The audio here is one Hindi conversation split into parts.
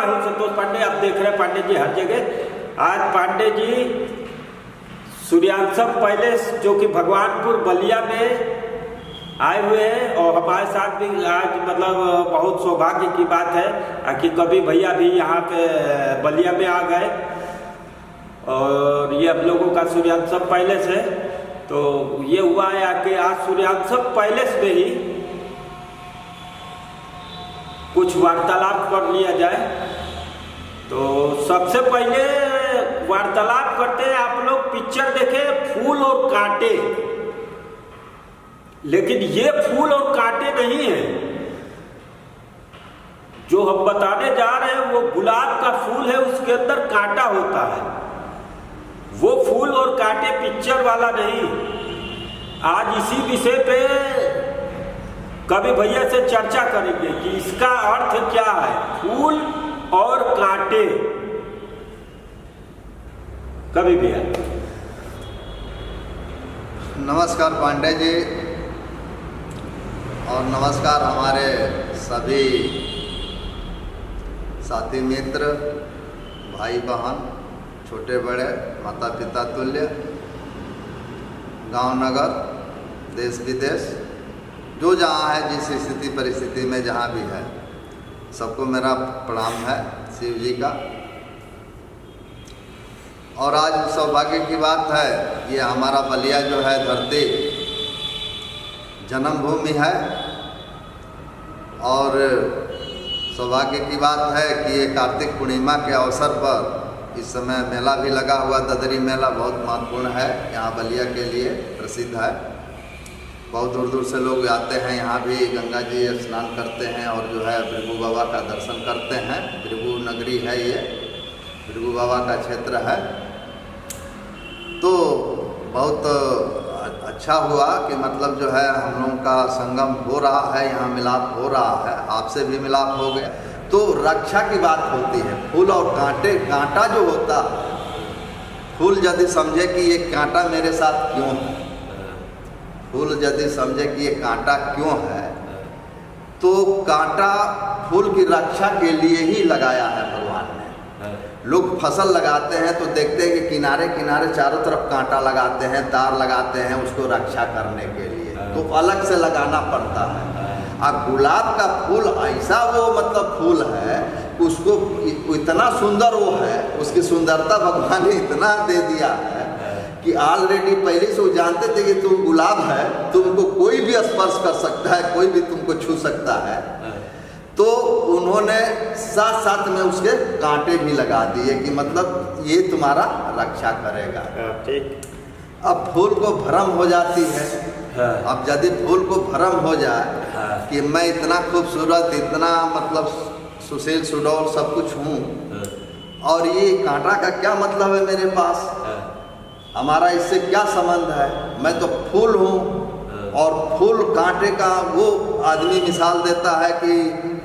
ही संतोष पांडे। आप देख रहे हैं पांडे जी हर जगह। आज पांडे जी सूर्यांशम पैलेस जो कि भगवानपुर बलिया में आए हुए हैं और हमारे साथ भी आज मतलब बहुत सौभाग्य की बात है कि कभी भैया भी यहाँ पे बलिया में आ गए और ये हम लोगों का सूर्यांशम पैलेस है। तो ये हुआ है कि आज सूर्यांशम पैलेस में ही कुछ वार्तालाप कर लिया जाए। तो सबसे पहले वार्तालाप करते हैं, आप लोग पिक्चर देखे फूल और कांटे, लेकिन ये फूल और कांटे नहीं है जो हम बताने जा रहे हैं। वो गुलाब का फूल है, उसके अंदर कांटा होता है। वो फूल और कांटे पिक्चर वाला नहीं। आज इसी विषय पे कभी भैया से चर्चा करेंगे कि इसका अर्थ क्या है, फूल और कांटे। कभी भैया नमस्कार पांडे जी, और नमस्कार हमारे सभी साथी मित्र, भाई बहन, छोटे बड़े, माता पिता तुल्य, गांव नगर, देश विदेश, जो जहाँ है, जिस स्थिति परिस्थिति में जहाँ भी है, सबको मेरा प्रणाम है शिव जी का। और आज सौभाग्य की बात है, ये हमारा बलिया जो है धरती जन्मभूमि है। और सौभाग्य की बात है कि ये कार्तिक पूर्णिमा के अवसर पर इस समय मेला भी लगा हुआ, ददरी मेला बहुत महत्वपूर्ण है, यहाँ बलिया के लिए प्रसिद्ध है। बहुत दूर दूर से लोग आते हैं, यहाँ भी गंगा जी स्नान करते हैं और जो है भृगु बाबा का दर्शन करते हैं। भृगु नगरी है ये, भृगु बाबा का क्षेत्र है। तो बहुत अच्छा हुआ कि मतलब जो है हम लोगों का संगम हो रहा है, यहाँ मिलाप हो रहा है, आपसे भी मिलाप हो गया। तो रक्षा की बात होती है, फूल और कांटे। कांटा जो होता है, फूल यदि समझे कि ये कांटा मेरे साथ क्यों है, फूल यदि समझे कि ये कांटा क्यों है, तो कांटा फूल की रक्षा के लिए ही लगाया है भगवान ने। लोग फसल लगाते हैं तो देखते हैं कि किनारे किनारे चारों तरफ कांटा लगाते हैं, तार लगाते हैं उसको रक्षा करने के लिए, तो अलग से लगाना पड़ता है। अब गुलाब का फूल ऐसा वो मतलब फूल है, उसको इतना सुंदर वो है, उसकी सुंदरता भगवान ने इतना दे दिया है कि ऑलरेडी पहले से वो जानते थे कि तुम गुलाब है, तुमको कोई भी स्पर्श कर सकता है, कोई भी तुमको छू सकता है। तो उन्होंने साथ साथ में उसके कांटे भी लगा दिए कि मतलब ये तुम्हारा रक्षा करेगा। ठीक। अब फूल को भ्रम हो जाती है। अब यदि फूल को भ्रम हो जाए कि मैं इतना खूबसूरत, इतना मतलब सुशील सुडौल सब कुछ हूँ और ये कांटा का क्या मतलब है मेरे पास, हमारा इससे क्या संबंध है, मैं तो फूल हूँ। और फूल कांटे का वो आदमी मिसाल देता है कि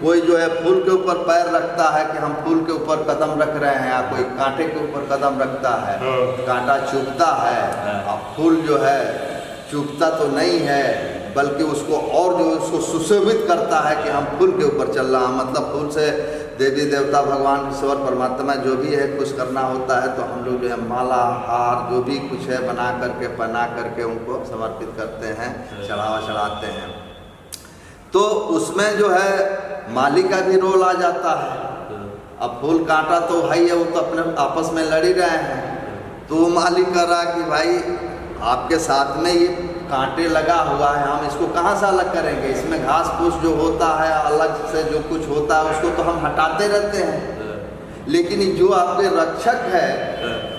कोई जो है फूल के ऊपर पैर रखता है कि हम फूल के ऊपर कदम रख रहे हैं, या कोई कांटे के ऊपर कदम रखता है, कांटा चुभता है। अब फूल जो है चुभता तो नहीं है, बल्कि उसको और जो उसको सुशोभित करता है कि हम फूल के ऊपर चल रहा हैं। मतलब फूल से देवी देवता, भगवान ईश्वर परमात्मा जो भी है कुछ करना होता है, तो हम लोग जो है माला, हार, जो भी कुछ है बना करके, पहना करके उनको समर्पित करते हैं, चढ़ावा चढ़ाते हैं। तो उसमें जो है माली का भी रोल आ जाता है। अब फूल कांटा तो भाई है, वो तो अपने आपस में लड़ ही रहे हैं, तो वो माली कर रहा कि भाई आपके साथ में ये कांटे लगा हुआ है, हम इसको कहाँ से अलग करेंगे, इसमें घास फूस जो होता है, अलग से जो कुछ होता है उसको तो हम हटाते रहते हैं, लेकिन जो आपके रक्षक है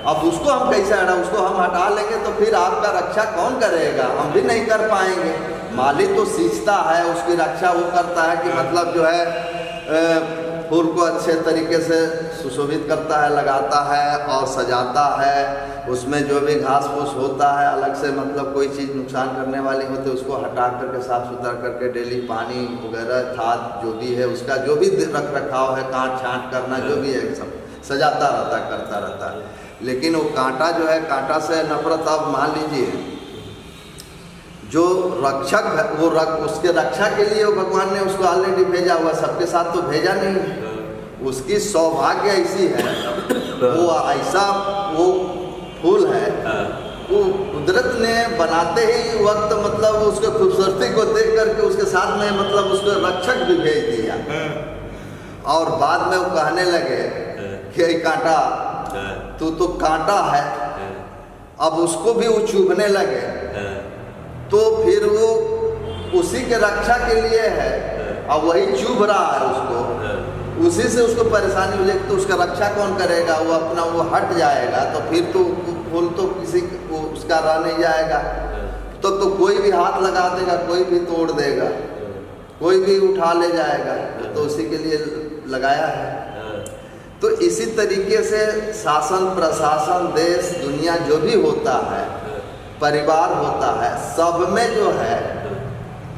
अब उसको हम कैसे हटा, उसको हम हटा लेंगे तो फिर आपका रक्षा कौन करेगा, हम भी नहीं कर पाएंगे। माली तो सींचता है, उसकी रक्षा वो करता है कि मतलब जो है फूल को अच्छे तरीके से सुशोभित करता है, लगाता है और सजाता है। उसमें जो भी घास फूस होता है अलग से, मतलब कोई चीज़ नुकसान करने वाली होती है उसको हटा करके साफ सुथरा करके डेली पानी वगैरह, खाद जो भी है उसका जो भी रख रखाव है, काट छाँट करना जो भी है सब सजाता रहता, करता रहता है। लेकिन वो कांटा जो है, कांटा से नफरत आप मान लीजिए, जो रक्षक है वो उसके रक्षा के लिए वो भगवान ने उसको ऑलरेडी भेजा हुआ, सबके साथ तो भेजा नहीं है। उसकी सौभाग्य ऐसी है, वो ऐसा वो फूल है, वो कुदरत ने बनाते ही वक्त मतलब उसके खूबसूरती को देख करके उसके साथ में मतलब उसको रक्षक भी भेज दिया। और बाद में वो कहने लगे कि कांटा तू तो कांटा है, अब उसको भी वो चुभने लगे। तो फिर वो उसी के रक्षा के लिए है, अब वही चुभ रहा है उसको, उसी से उसको परेशानी हो जाएगी, तो उसका रक्षा कौन करेगा? वो अपना वो हट जाएगा तो फिर तो फूल तो किसी को उसका रह नहीं जाएगा। तो कोई भी हाथ लगा देगा, कोई भी तोड़ देगा, कोई भी उठा ले जाएगा, तो उसी के लिए लगाया है। तो इसी तरीके से शासन प्रशासन देश दुनिया जो भी होता है, परिवार होता है, सब में जो है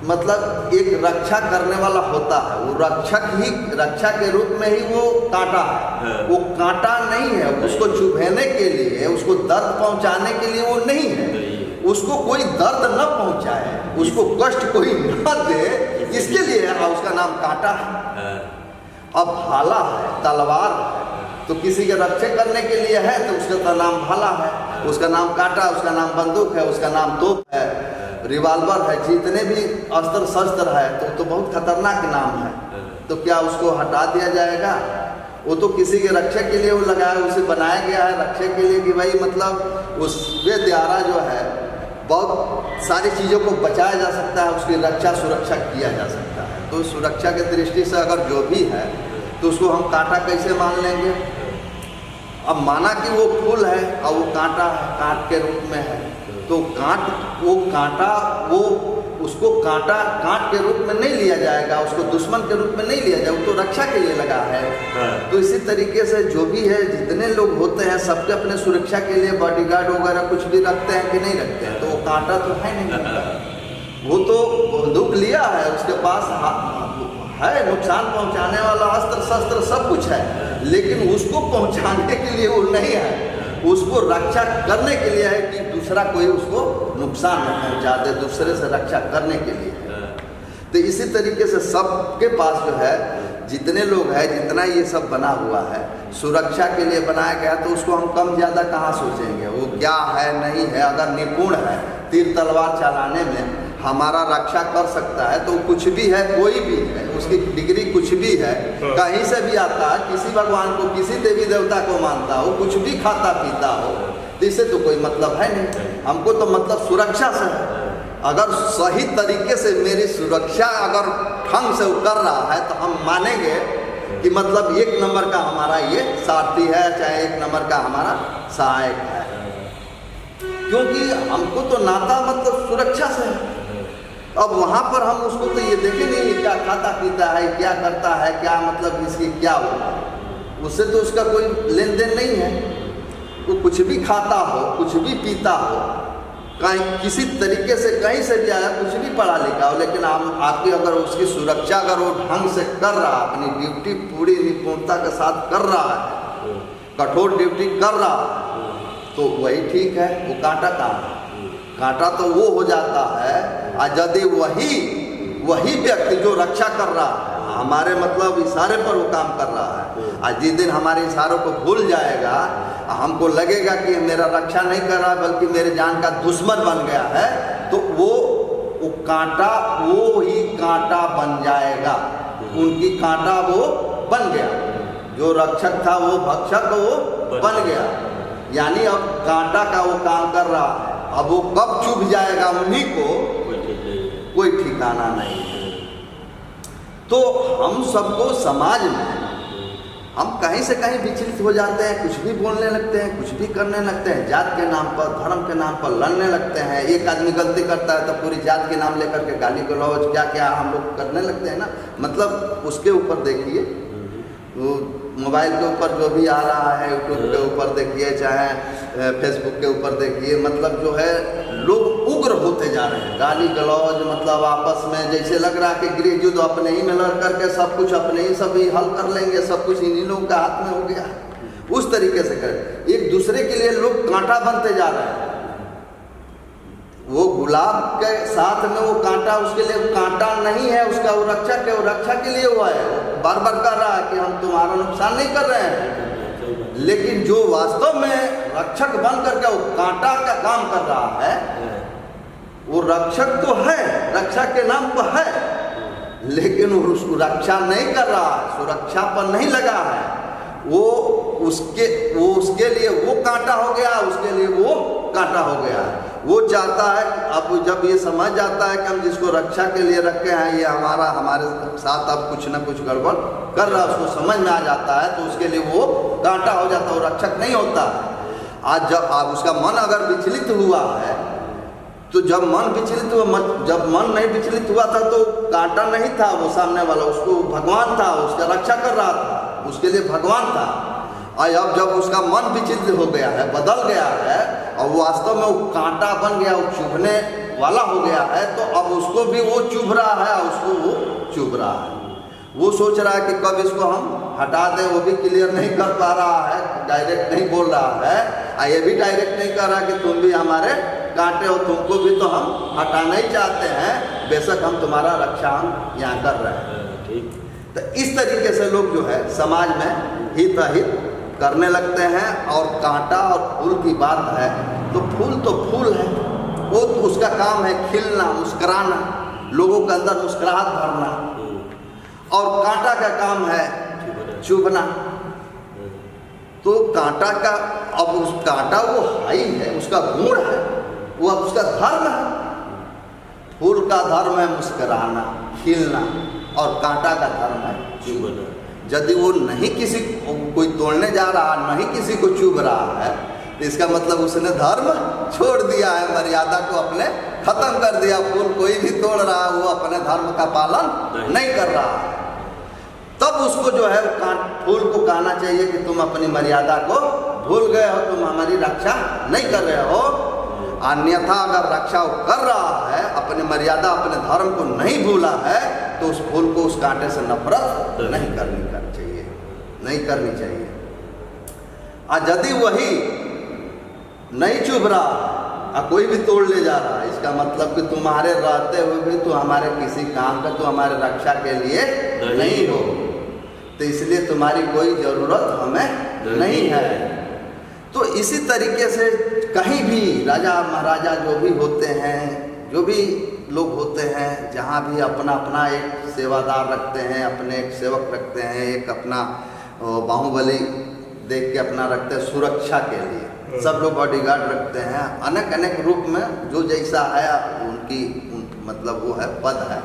मतलब एक रक्षा करने वाला होता है। वो रक्षक ही रक्षा के रूप में ही वो कांटा है। वो कांटा नहीं है, उसको चुभने के लिए, उसको दर्द पहुंचाने के लिए वो नहीं है। उसको कोई दर्द न पहुंचाए, उसको कष्ट कोई न दे, इसके लिए उसका नाम कांटा है। अब भाला है, तलवार है, तो किसी के रक्षा करने के लिए है तो उसका नाम भाला है, उसका नाम कांटा, उसका नाम बंदूक है, उसका नाम तोप है, रिवाल्वर है, जितने भी अस्त्र शस्त्र है तो बहुत खतरनाक नाम है। तो क्या उसको हटा दिया जाएगा? वो तो किसी के रक्षा के लिए वो लगाया, उसे बनाया गया है रक्षा के लिए कि भाई मतलब उसके द्वारा जो है बहुत सारी चीज़ों को बचाया जा सकता है, उसकी रक्षा सुरक्षा किया जा सकता है। तो सुरक्षा की दृष्टि से अगर जो भी है तो उसको हम कांटा कैसे मान लेंगे? अब माना कि वो फूल है और वो कांटा है, कांट के रूप में है, तो वो कांटा वो उसको कांट के रूप में नहीं लिया जाएगा, उसको दुश्मन के रूप में नहीं लिया जाएगा, वो तो रक्षा के लिए लगा है। तो इसी तरीके से जो भी है, जितने लोग होते हैं सबके अपने सुरक्षा के लिए बॉडीगार्ड वगैरह कुछ भी रखते हैं कि नहीं रखते हैं। तो वो कांटा तो है नहीं, वो तो बंदूक लिया है, उसके पास है नुकसान पहुंचाने वाला अस्त्र शस्त्र सब कुछ है, लेकिन उसको पहुंचाने के लिए वो नहीं है, उसको रक्षा करने के लिए है कि दूसरा कोई उसको नुकसान न पहुंचा दे, दूसरे से रक्षा करने के लिए है। तो इसी तरीके से सबके पास जो है जितने लोग हैं, जितना ये सब बना हुआ है सुरक्षा के लिए बनाया गया, तो उसको हम कम ज़्यादा कहाँ सोचेंगे? वो क्या है नहीं है, अगर निपुण है तीर तलवार चलाने में हमारा रक्षा कर सकता है तो कुछ भी है, कोई भी है, उसकी डिग्री कुछ भी है, कहीं से भी आता है, किसी भगवान को किसी देवी देवता को मानता हो, कुछ भी खाता पीता हो, तो इससे तो कोई मतलब है नहीं। हमको तो मतलब सुरक्षा से है। अगर सही तरीके से मेरी सुरक्षा अगर ढंग से कर रहा है तो हम मानेंगे कि मतलब एक नंबर का हमारा ये सारथी है, चाहे एक नंबर का हमारा सहायक है, क्योंकि हमको तो नाता मतलब सुरक्षा से है। अब वहाँ पर हम उसको तो ये देखेंगे क्या खाता पीता है, क्या करता है, क्या मतलब इसकी क्या होगा, उससे तो उसका कोई लेन देन नहीं है। वो कुछ भी खाता हो, कुछ भी पीता हो, कहीं किसी तरीके से कहीं से भी आया, कुछ भी पढ़ा लिखा हो, लेकिन आपकी अगर उसकी सुरक्षा अगर वो ढंग से कर रहा, अपनी ड्यूटी पूरी निपुणता के साथ कर रहा है, कठोर ड्यूटी कर रहा है, तो वही ठीक है। वो कांटा काम है, कांटा तो वो हो जाता है यदि वही व्यक्ति जो रक्षा कर रहा है, हमारे मतलब इशारे पर वो काम कर रहा है, आज जिस दिन हमारे इशारों को भूल जाएगा, हमको लगेगा कि मेरा रक्षा नहीं कर रहा बल्कि मेरे जान का दुश्मन बन गया है, तो वो कांटा वो ही कांटा बन जाएगा, उनकी कांटा वो बन गया, जो रक्षक था वो भक्षक वो बन गया। यानी अब कांटा का वो काम कर रहा है, अब वो कब चुभ जाएगा उन्हीं को कोई ठिकाना नहीं है। तो हम सबको समाज में हम कहीं से कहीं विचलित हो जाते हैं, कुछ भी बोलने लगते हैं, कुछ भी करने लगते हैं, जात के नाम पर, धर्म के नाम पर लड़ने लगते हैं। एक आदमी गलती करता है तो पूरी जात के नाम लेकर के गाली गलौज क्या क्या हम लोग करने लगते हैं ना। मतलब उसके ऊपर देखिए, वो मोबाइल के ऊपर जो भी आ रहा है, यूट्यूब के ऊपर देखिए, चाहे फेसबुक के ऊपर देखिए, मतलब जो है लोग उग्र होते जा रहे हैं, गाली गलौज, मतलब आपस में जैसे लग रहा है कि गृह युद्ध अपने ही में लड़ करके सब कुछ अपने ही सभी हल कर लेंगे, सब कुछ इन्हीं लोगों के हाथ में हो गया। उस तरीके से कर एक दूसरे के लिए लोग कांटा बनते जा रहे हैं। वो गुलाब के साथ में वो कांटा उसके लिए कांटा नहीं है, उसका वो रक्षक है, वो रक्षा के लिए हुआ है, बार बार कर रहा है कि हम तुम्हारा नुकसान नहीं कर रहे हैं, लेकिन जो वास्तव में रक्षक बन करके वो कांटा का काम कर रहा है, वो रक्षक तो है, रक्षा के नाम पर है, लेकिन वो सुरक्षा नहीं कर रहा है, सुरक्षा पर नहीं लगा है, वो उसके लिए वो कांटा हो गया, उसके लिए वो कांटा हो गया। वो चाहता है, अब जब ये समझ जाता है कि हम जिसको रक्षा के लिए रखे हैं ये हमारे साथ अब कुछ ना कुछ गड़बड़ कर रहा है, उसको समझ में आ जाता है, तो उसके लिए वो कांटा हो जाता है, वो रक्षक नहीं होता। आज जब उसका मन अगर विचलित हुआ है, तो जब मन विचलित हुआ, जब मन नहीं विचलित हुआ था तो कांटा नहीं था, वो सामने वाला उसको भगवान था, उसका रक्षा कर रहा था, उसके लिए भगवान था। और अब जब उसका मन विचलित हो गया है, बदल गया है, और वास्तव में वो कांटा बन गया, वो चुभने वाला हो गया है, तो अब उसको भी वो चुभ रहा है, उसको वो चुभ रहा है। वो सोच रहा है कि कब इसको हम हटा दें, वो भी क्लियर नहीं कर पा रहा है, डायरेक्ट नहीं बोल रहा है, और ये भी डायरेक्ट नहीं कर रहा कि तुम भी हमारे कांटे हो, तुमको भी तो हम हटाना ही चाहते हैं, बेशक हम तुम्हारा रक्षा हम यहाँ कर रहे हैं। तो इस तरीके से लोग जो है समाज में हित अहित करने लगते हैं। और कांटा और फूल की बात है तो फूल है, वो तो उसका काम है खिलना, मुस्कुराना, लोगों के अंदर मुस्कुराहट भरना, और कांटा का काम है चुभना। तो कांटा का, अब उस कांटा वो हाई है, उसका गुण है, वो अब उसका धर्म है। फूल का धर्म है मुस्कुराना, खिलना, और कांटा का धर्म है चुभना। यदि वो नहीं किसी कोई तोड़ने जा रहा, नहीं किसी को चुभ रहा है, तो इसका मतलब उसने धर्म छोड़ दिया है, मर्यादा को अपने खत्म कर दिया। फूल कोई भी तोड़ रहा है, वो अपने धर्म का पालन नहीं कर रहा है। तब उसको जो है फूल को कहना चाहिए कि तुम अपनी मर्यादा को भूल गए हो, तुम हमारी रक्षा नहीं कर रहे हो। अन्यथा अगर रक्षा वो कर रहा है, अपनी मर्यादा, अपने धर्म को नहीं भूला है, तो उस फूल को उस कांटे से नफरत नहीं करनी चाहिए। और यदि वही नहीं चुभ रहा, कोई भी तोड़ ले जा रहा है, इसका मतलब कि तुम्हारे रहते हुए भी तो हमारे किसी काम का, तो हमारे रक्षा के लिए नहीं हो, तो इसलिए तुम्हारी कोई ज़रूरत हमें नहीं है। तो इसी तरीके से कहीं भी राजा महाराजा जो भी होते हैं, जो भी लोग होते हैं, जहाँ भी अपना अपना एक सेवादार रखते हैं, अपने एक सेवक रखते हैं, एक अपना बाहुबली देख के अपना रखते हैं सुरक्षा के लिए। सब लोग बॉडीगार्ड रखते हैं, अनेक अनेक रूप में, जो जैसा है मतलब वो है पद है,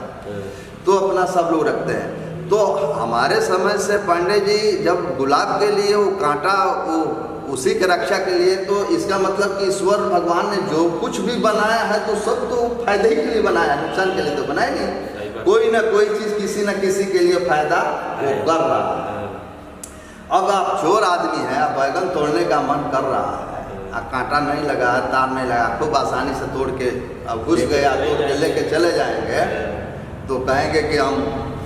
तो अपना सब लोग रखते हैं। तो हमारे समय से पांडे जी जब गुलाब के लिए वो कांटा, वो उसी के रक्षा के लिए, तो इसका मतलब कि ईश्वर भगवान ने जो कुछ भी बनाया है तो सब तो फायदे ही के लिए बनाया है, नुकसान के लिए तो बनाया नहीं। कोई ना कोई चीज़ किसी न किसी के लिए फायदा वो कर रहा है। अब आप चोर आदमी है, आप बैगन तोड़ने का मन कर रहा है, कांटा नहीं लगा, तार नहीं लगा, खूब आसानी से तोड़ के अब घुस गया, तोड़ के लेके चले जाएंगे, तो कहेंगे कि हम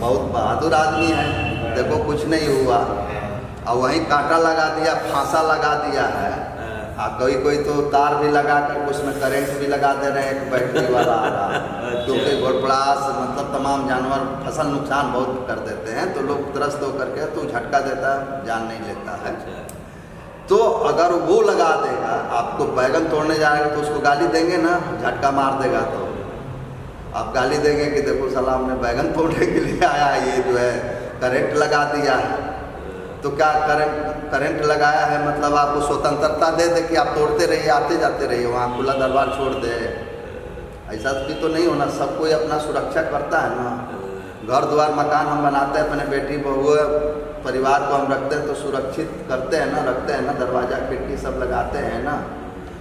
बहुत बहादुर आदमी हैं, देखो कुछ नहीं हुआ। और वहीं कांटा लगा दिया, फांसा लगा दिया है, कोई तो तार भी लगा कर उसमें करंट भी लगा दे रहे हैं, एक बैटरी वाला आ रहा है, क्योंकि घोड़पड़ास मतलब तमाम जानवर फसल नुकसान बहुत कर देते हैं, तो लोग त्रस्त होकर के तो झटका देता है, जान नहीं लेता है। तो अगर वो लगा देगा, आपको बैगन तोड़ने जाएगा तो उसको गाली देंगे ना, झटका मार देगा, तो आप गाली देंगे कि देखो साला हमने बैगन तोड़ने के लिए आया है, ये जो है करंट लगा दिया है। तो क्या करंट लगाया है मतलब आपको स्वतंत्रता दे दे कि आप तोड़ते रहिए, आते जाते रहिए, वहाँ खुला दरबार छोड़ दे, ऐसा भी तो नहीं होना। सब कोई अपना सुरक्षा करता है ना, घर द्वार मकान हम बनाते हैं, अपने बेटी बहू परिवार को हम रखते हैं तो सुरक्षित करते हैं ना, रखते हैं ना, दरवाजा खिड़की सब लगाते हैं ना।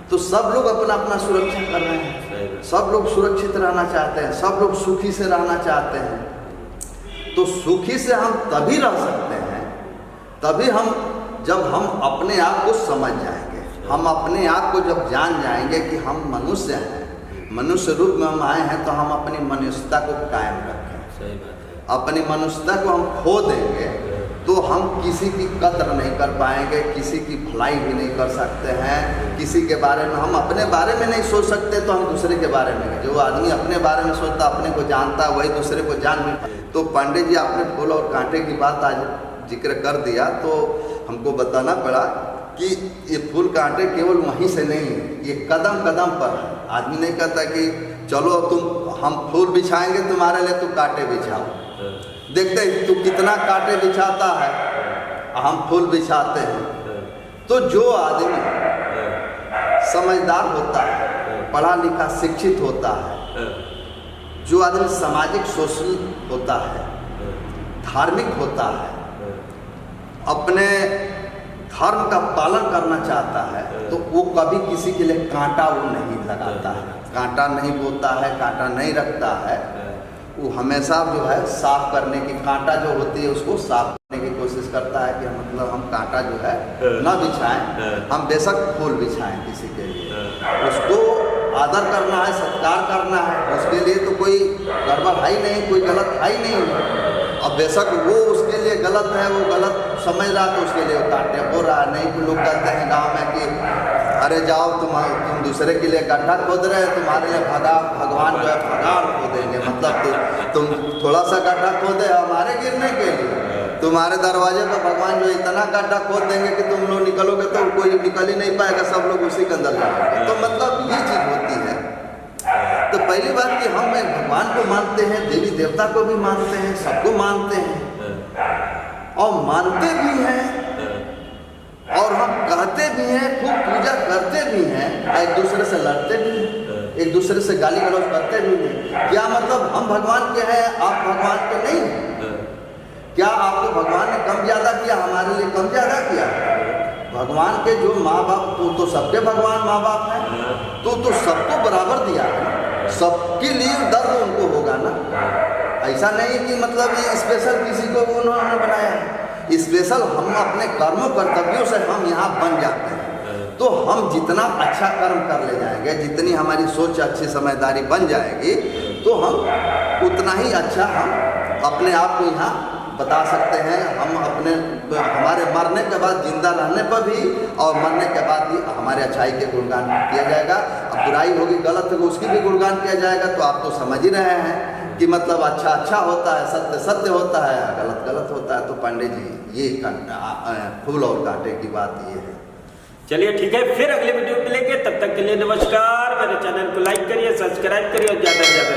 तो सब लोग अपना अपना सुरक्षा कर रहे हैं, सब लोग सुरक्षित रहना चाहते हैं, सब लोग सुखी से रहना चाहते हैं। तो सुखी से हम तभी रह सकते हैं, तभी हम जब हम अपने आप को समझ जाएंगे, हम अपने आप को जब जान जाएंगे कि हम मनुष्य हैं, मनुष्य रूप में हम आए हैं, तो हम अपनी मनुष्यता को कायम रखें। सही बात है। अपनी मनुष्यता को हम खो देंगे तो तो हम किसी की कद्र नहीं कर पाएंगे, किसी की भलाई भी नहीं कर सकते हैं। किसी के बारे में हम अपने बारे में नहीं सोच सकते तो हम दूसरे के बारे में, जो आदमी अपने बारे में सोचता, अपने को जानता, वही दूसरे को जान भी। तो पांडे जी आपने फूल और कांटे की बात आज जिक्र कर दिया, तो हमको बताना पड़ा कि ये फूल कांटे केवल वहीं से नहीं, ये कदम कदम पर है। आदमी नहीं कहता कि चलो तुम हम फूल बिछाएंगे तुम्हारे लिए, तू कांटे बिछाओ। देखते हैं तू कितना कांटे बिछाता है, हम फूल बिछाते हैं। तो जो आदमी समझदार होता है, पढ़ा लिखा शिक्षित होता है, जो आदमी सामाजिक सोशल होता है, धार्मिक होता है, अपने धर्म का पालन करना चाहता है, तो वो कभी किसी के लिए कांटा वो नहीं लगाता है, कांटा नहीं बोता है, कांटा नहीं रखता है। वो हमेशा जो है साफ करने की, कांटा जो होती है उसको साफ करने की कोशिश करता है कि मतलब हम कांटा जो है ना बिछाएं, हम बेशक फूल बिछाएं किसी के लिए, उसको आदर करना है, सत्कार करना है, उसके लिए तो कोई गड़बड़ है ही नहीं, कोई गलत है ही नहीं। अब बेशक वो उसके लिए गलत है, वो गलत समझ रहा तो उसके लिए कांटे बो रहा है। नहीं तो लोग कहते हैं गाँव में कि अरे जाओ तुम दूसरे के लिए गड्ढा खोद रहे हैं, तुम्हारे लिए भगवान जो है भगाड़ खोदेंगे, मतलब तुम थोड़ा सा गड्ढा खोदे हमारे गिरने के लिए, तुम्हारे दरवाजे पर भगवान जो इतना गड्ढा खोद देंगे कि तुम लोग निकलोगे तो कोई निकल ही नहीं पाएगा, सब लोग उसी के अंदर जाएंगे। तो मतलब ये चीज़ होती है। तो पहली बात कि हम भगवान को मानते हैं, देवी देवता को भी मानते हैं, सबको मानते हैं और मानते भी हैं, और हम कहते भी हैं, खूब पूजा करते भी हैं, एक दूसरे से लड़ते भी हैं, एक दूसरे से गाली गलौज करते भी हैं। क्या मतलब हम भगवान के हैं, आप भगवान के नहीं हैं? क्या आपको भगवान ने कम ज़्यादा किया, हमारे लिए कम ज़्यादा किया? भगवान के जो माँ बाप, तो सबके भगवान माँ बाप हैं, तो सबको बराबर दिया है, सबके लिए दर्द उनको होगा ना। ऐसा नहीं कि मतलब ये स्पेशल किसी को उन्होंने बनाया है, स्पेशल हम अपने कर्मों कर्तव्यों से हम यहाँ बन जाते हैं। तो हम जितना अच्छा कर्म कर ले जाएंगे, जितनी हमारी सोच अच्छी समझदारी बन जाएगी, तो हम उतना ही अच्छा हम अपने आप को यहाँ बता सकते हैं। हम अपने हमारे मरने के बाद, जिंदा रहने पर भी और मरने के बाद भी हमारे अच्छाई के गुणगान किया जाएगा। अब बुराई होगी, गलत होगी, उसकी भी गुणगान किया जाएगा। तो आप तो समझ ही रहे हैं कि मतलब अच्छा अच्छा होता है, सत्य सत्य होता है, गलत गलत होता है। तो पांडे जी ये फूल और कांटे की बात ये है। चलिए ठीक है, फिर अगले वीडियो मिलेंगे, तब तक के लिए नमस्कार। मेरे चैनल को लाइक करिए, सब्सक्राइब करिए और ज़्यादा से ज़्यादा